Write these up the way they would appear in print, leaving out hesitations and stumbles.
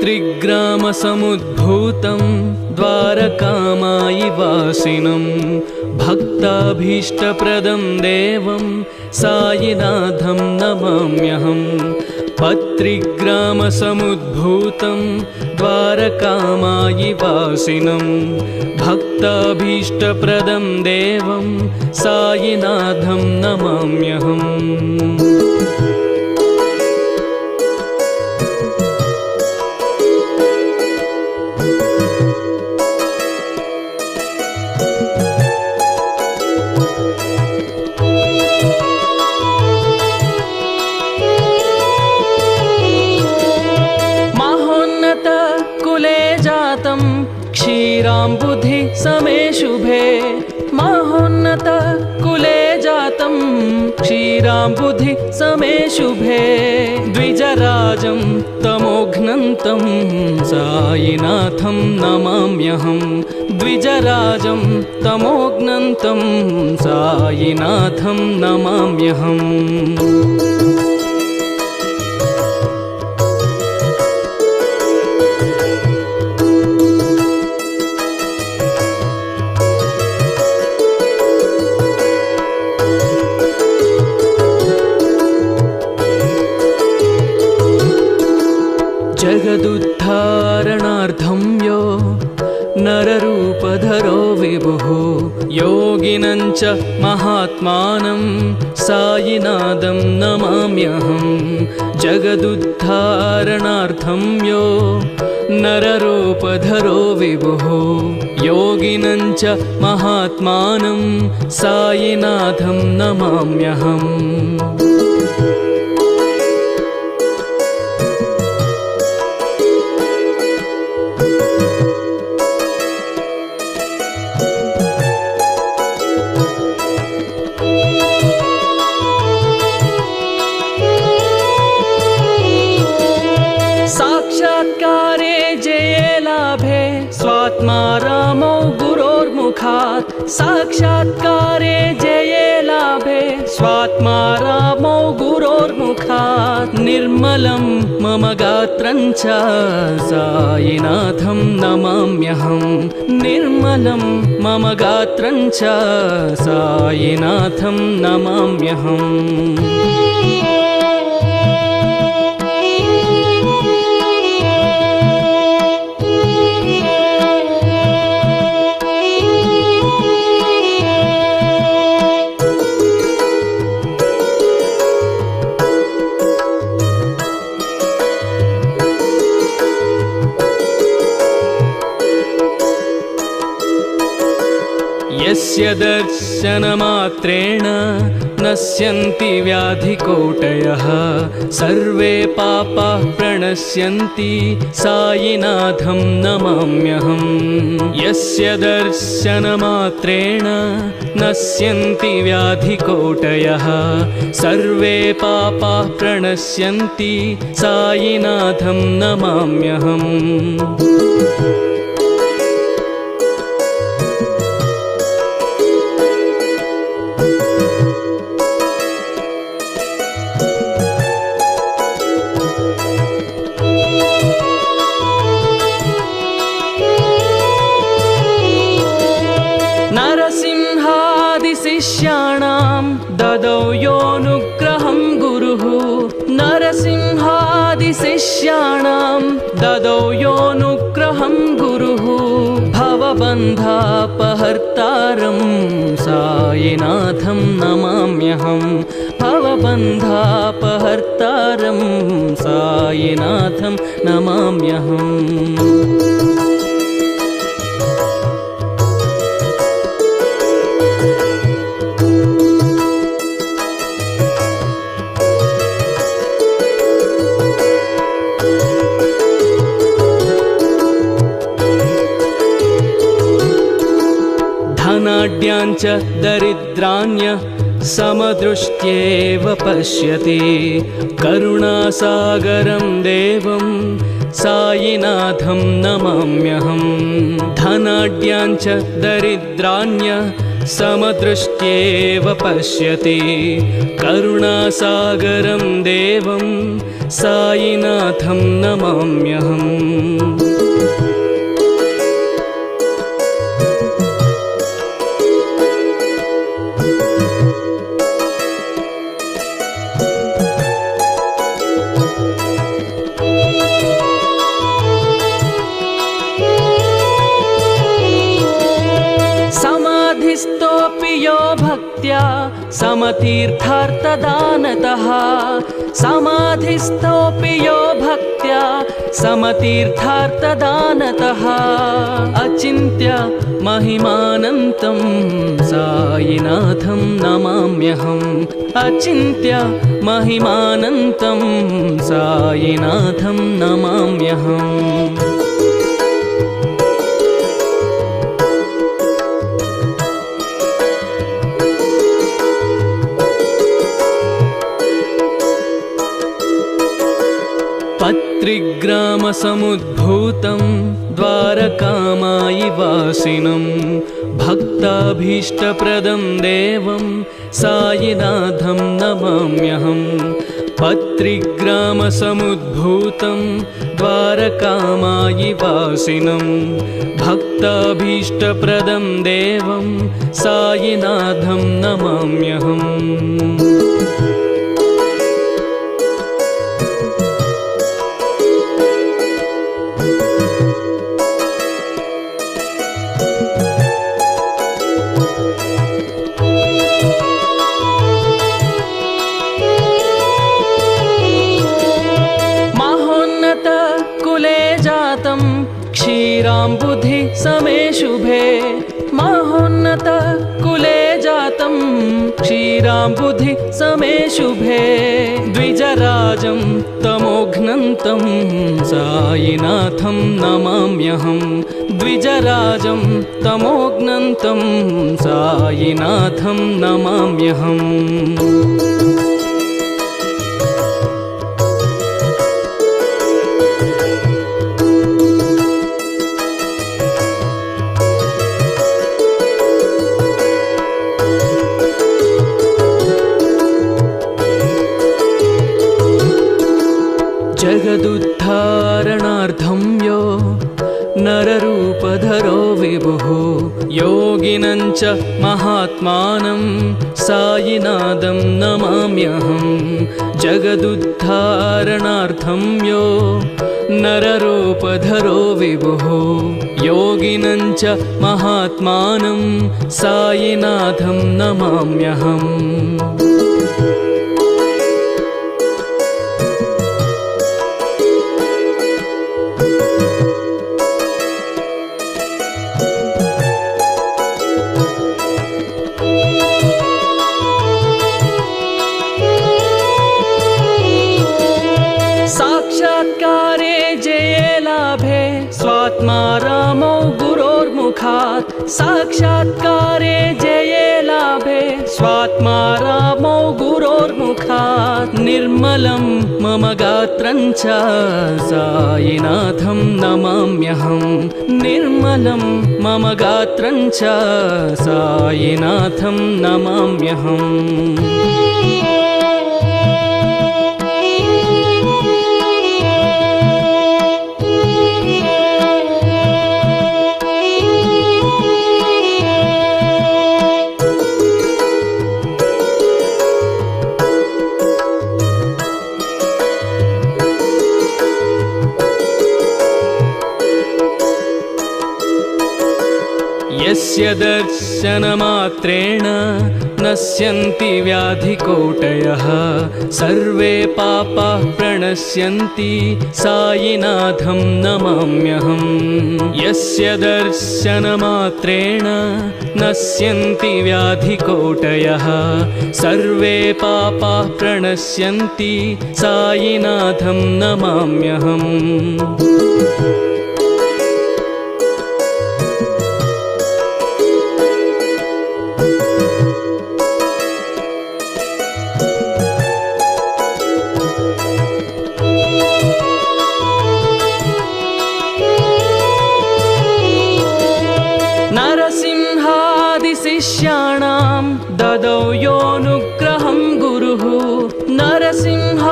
पत्रिग्रामसमुद्भूतं द्वारकामायिवासिनं भक्ताभीष्टप्रदं देवं सायिनाथं नमाम्यहं। पत्रिग्रामसमुद्भूतं द्वारकामायिवासिनं भक्ताभीष्टप्रदं देवं सायिनाथं नमाम्यहम्। क्षीराम्बुधि समे शुभे महोन्नत कुले जातं क्षीराम्बुधि समे शुभे द्विजराजं तमोघ्नन्तं सायिनाथं नमाम्यहं। द्विजराजं तमोघ्नन्तं सायिनाथं नमाम्यहम्। जगदुद्धारणार्थं यो नररूपधरो विभुः योगिनं च महात्मानं सायिनाथं नमाम्यहं। जगदुद्धारणार्थं यो नररूपधरो विभुः योगिनं च महात्मानं सायिनाथं नमाम्यहम्। साक्षात्कारे जये लाभे स्वात्मा रामो गुरोर्मुखात्। साक्षात्कारे जये लाभे स्वात्मा रामो गुरोर्मुखात्। निर्मलं मम गात्रं च सायिनाथं नमाम्यहं। निर्मलं मम गात्रं च सायिनाथं नमाम्यहम्। यस्य दर्शनमात्रेण नश्यन्ति व्याधिकोटयः सर्वे पापाः प्रणश्यन्ति सायिनाथं नमाम्यहम्। यस्य दर्शनमात्रेण नश्यन्ति व्याधिकोटयः सर्वे पापाः प्रणश्यन्ति सायिनाथं नमाम्यहम्। नरसिंहादिशिष्याणां ददौ योऽनुग्रहं गुरुः। नरसिंहादिशिष्याणां ददौ योऽनुग्रहं गुरुः भवबन्धापहर्तारं सायिनाथं नमाम्यहं। भवबन्धापहर्तारं सायिनाथं नमाम्यहम्। धनाढ्याञ्च दरिद्राण्य समदृष्ट्येव पश्यति करुणासागरं देवं सायिनाथं नमाम्यहं। धनाढ्याञ्च दरिद्राण्य समदृष्ट्येव पश्यति करुणासागरं देवं सायिनाथं नमाम्यहम्। समाधिस्थोऽपि यो भक्त्या समतीर्थार्थदानतः समाधिस्थोऽपि यो भक्त्या समतीर्थार्थदानतः अचिन्त्य महिमानन्तं सायिनाथं नमाम्यहम्। अचिन्त्य महिमानन्तं सायिनाथं नमाम्यहम्। पत्रिग्रामसमुद्भूतं द्वारकामायिवासिनं भक्ताभीष्टप्रदं देवं सायिनाथं नमाम्यहम्। पत्रिग्रामसमुद्भूतं द्वारकामायिवासिनं भक्ताभीष्टप्रदं देवं सायिनाथं नमाम्यहम्। क्षीराम्बुधि समे शुभे महोन्नत कुले जातं क्षीराम्बुधि समे शुभे द्विजराजं तमोघ्नन्तं सायिनाथं नमाम्यहम्। द्विजराजं तमोघ्नन्तं सायिनाथं नमाम्यहम्। जगदुद्धारणार्थं यो नररूपधरो विभुः योगिनं च महात्मानं सायिनाथं नमाम्यहम्। जगदुद्धारणार्थं यो नररूपधरो विभुः योगिनं च महात्मानं सायिनाथं नमाम्यहम्। साक्षात्कारे जये लाभे स्वात्मा रामो गुरोर्मुखात् साक्षात्कारे जये लाभे स्वात्मा रामो गुरोर्मुखात् निर्मलं मम गात्रं च सायिनाथं नमाम्यहम्। निर्मलं मम गात्रं च सायिनाथं नमाम्यहम्। यस्य दर्शनमात्रेण नश्यन्ति व्याधिकोटयः सर्वे पापाः प्रणश्यन्ति सायिनाथं नमाम्यहम्। यस्य दर्शनमात्रेण नश्यन्ति व्याधिकोटयः सर्वे पापाः प्रणश्यन्ति सायिनाथं नमाम्यहम्। शिष्याणां ददौ योऽनुग्रहं गुरुः नरसिंहादिशिष्याणां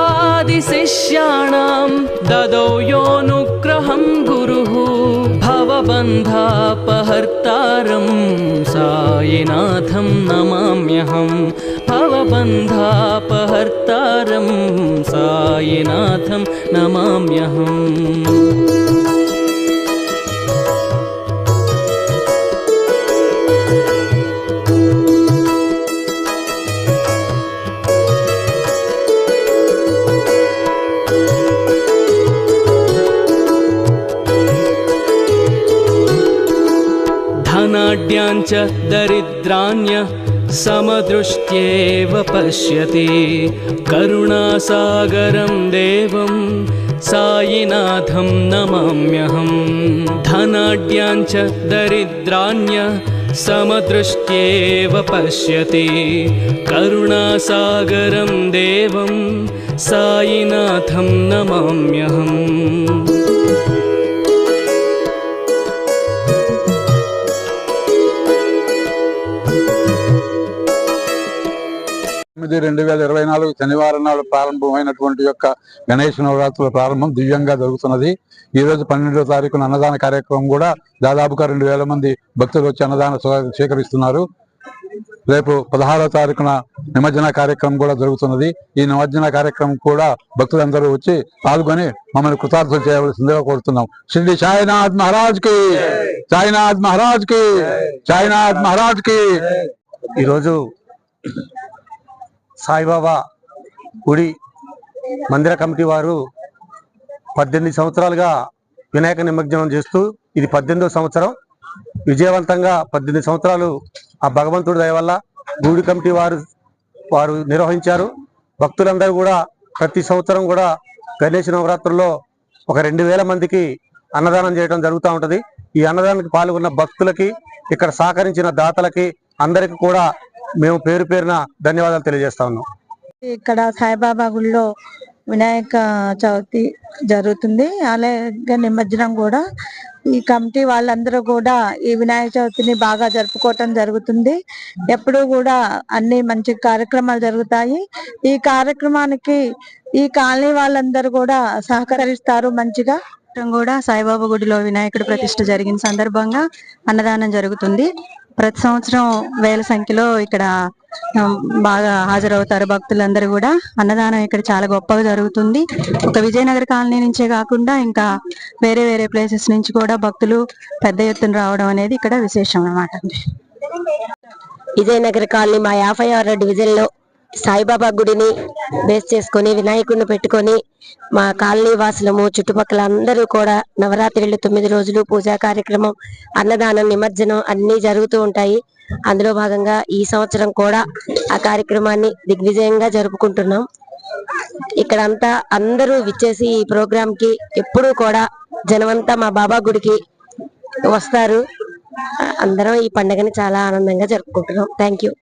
ददौ योऽनुग्रहं गुरुः भवबन्धापहर्तारं सायिनाथं नमाम्यहं भवबन्धापहर्तारं सायिनाथं नमाम्यहम् धनाढ्याञ्च दरिद्राण्य समदृष्ट्येव पश्यति करुणासागरं देवं सायिनाथं नमाम्यहं धनाढ्याञ्च दरिद्राण्य समदृष्ट्येव पश्यति करुणासागरं देवं सायिनाथं नमाम्यहम् ఇది 2024 శనివారం నాడు ప్రారంభమైనటువంటి యొక్క గణేష్ నవరాత్రుల ప్రారంభం దివ్యంగా జరుగుతున్నది. ఈ రోజు 12వ తారీఖున అన్నదాన కార్యక్రమం కూడా దాదాపుగా 2000 మంది భక్తులు వచ్చి అన్నదానం స్వీకరిస్తున్నారు. రేపు 16వ తారీఖున నిమజ్జన కార్యక్రమం కూడా జరుగుతున్నది. ఈ నిమజ్జన కార్యక్రమం కూడా భక్తులందరూ వచ్చి పాల్గొని మమ్మల్ని కృతార్థులు చేయవలసిందిగా కోరుతున్నాం. శ్రీ సాయినాథ్ మహారాజ్ కి, సాయినాథ్ మహారాజ్ కి, సాయినాథ్ మహారాజ్ కి. ఈరోజు సాయిబాబా గుడి మందిర కమిటీ వారు 18 సంవత్సరాలుగా వినాయక నిమజ్జనం చేస్తూ ఇది 18వ సంవత్సరం. విజయవంతంగా 18 సంవత్సరాలు ఆ భగవంతుడి దయ వల్ల గుడి కమిటీ వారు నిర్వహించారు. భక్తులందరూ కూడా ప్రతి సంవత్సరం కూడా గణేష్ నవరాత్రుల్లో ఒక 2000 మందికి అన్నదానం చేయడం జరుగుతూ ఉంటది. ఈ అన్నదానానికి పాల్గొన్న భక్తులకి, ఇక్కడ సహకరించిన దాతలకి అందరికి కూడా మేము పేరు పేరున ధన్యవాదాలు తెలియజేస్తా ఉన్నాం. ఇక్కడ సాయిబాబా గుడిలో వినాయక చవితి జరుగుతుంది. అలాగే నిమజ్జనం కూడా. ఈ కమిటీ వాళ్ళందరూ కూడా ఈ వినాయక చవితిని బాగా జరుపుకోవటం జరుగుతుంది. ఎప్పుడూ కూడా అన్ని మంచి కార్యక్రమాలు జరుగుతాయి. ఈ కార్యక్రమానికి ఈ కాలనీ వాళ్ళందరూ కూడా సహకరిస్తారు మంచిగా. కూడా సాయిబాబా గుడిలో వినాయకుడి ప్రతిష్ఠ జరిగిన సందర్భంగా అన్నదానం జరుగుతుంది. ప్రతి సంవత్సరం వేల సంఖ్యలో ఇక్కడ బాగా హాజరవుతారు భక్తులందరూ కూడా. అన్నదానం ఇక్కడ చాలా గొప్పగా జరుగుతుంది. ఒక విజయనగర కాలనీ నుంచే కాకుండా ఇంకా వేరే వేరే ప్లేసెస్ నుంచి కూడా భక్తులు పెద్ద ఎత్తున రావడం అనేది ఇక్కడ విశేషం అన్నమాట. విజయనగర కాలనీ మా 56వ డివిజన్ లో సాయిబాబా గుడిని బేస్ చేసుకొని వినాయకుడిని పెట్టుకొని మా కాలనీ వాసులము చుట్టుపక్కల అందరూ కూడా నవరాత్రులు 9 రోజులు పూజా కార్యక్రమం, అన్నదానం, నిమజ్జనం అన్ని జరుగుతూ ఉంటాయి. అందులో భాగంగా ఈ సంవత్సరం కూడా ఆ కార్యక్రమాన్ని దిగ్విజయంగా జరుపుకుంటున్నాం. ఇక్కడంతా అందరూ విచ్చేసి ఈ ప్రోగ్రామ్ కి ఎప్పుడూ కూడా జనమంతా మా బాబా గుడికి వస్తారు. అందరం ఈ పండుగని చాలా ఆనందంగా జరుపుకుంటున్నాం. Thank you.